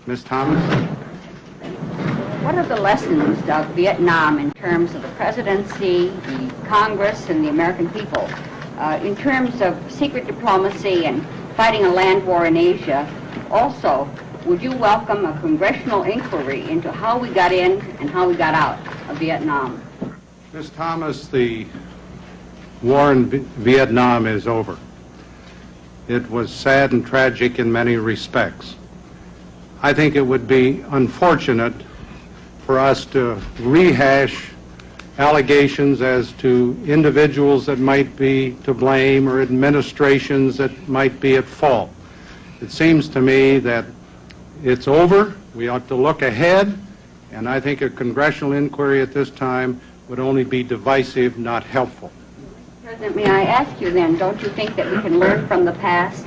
Ms. Thomas? What are the lessons of Vietnam in terms of the presidency, the Congress, and the American people? In terms of secret diplomacy and fighting a land war in Asia, also, would you welcome a congressional inquiry into how we got in and how we got out of Vietnam? Ms. Thomas, the war in Vietnam is over. It was sad and tragic in many respects. I think it would be unfortunate for us to rehash allegations as to individuals that might be to blame or administrations that might be at fault. It seems to me that it's over. We ought to look ahead, and I think a congressional inquiry at this time would only be divisive, not helpful. President, may I ask you then, don't you think that we can learn from the past?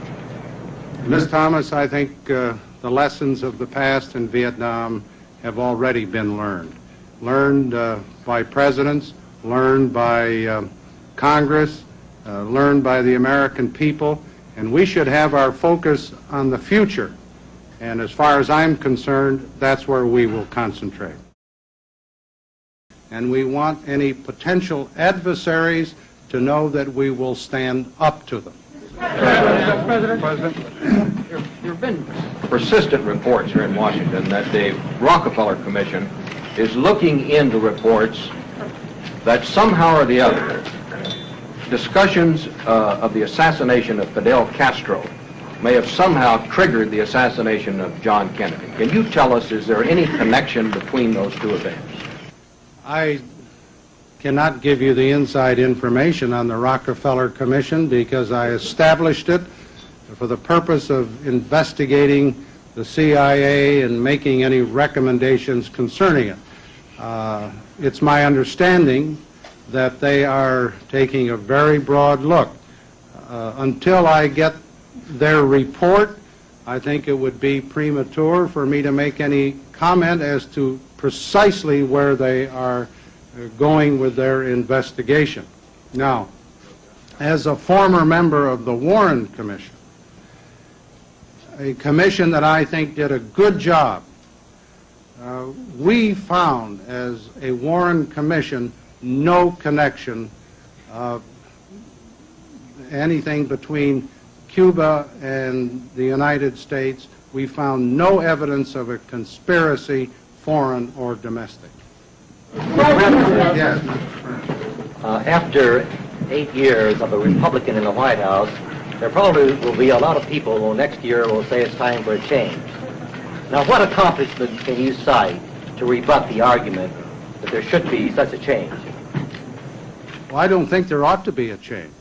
Ms. Thomas, I think the lessons of the past in Vietnam have already been learned. Learned by presidents, learned by Congress, learned by the American people, and we should have our focus on the future. And as far as I'm concerned, that's where we will concentrate. And we want any potential adversaries to know that we will stand up to them. President, there have been persistent reports here in Washington that the Rockefeller Commission is looking into reports that somehow or the other discussions of the assassination of Fidel Castro may have somehow triggered the assassination of John Kennedy. Can you tell us, is there any connection between those two events? I cannot give you the inside information on the Rockefeller Commission because I established it for the purpose of investigating the CIA and making any recommendations concerning it. It's my understanding that they are taking a very broad look. Until I get their report, I think it would be premature for me to make any comment as to precisely where they are going with their investigation. Now, as a former member of the Warren Commission, a commission that I think did a good job, we found as a Warren Commission no connection of anything between Cuba and the United States. We found no evidence of a conspiracy, foreign or domestic. Yes. After 8 years of a Republican in the White House, there probably will be a lot of people who next year will say it's time for a change. Now, what accomplishment can you cite to rebut the argument that there should be such a change? Well, I don't think there ought to be a change.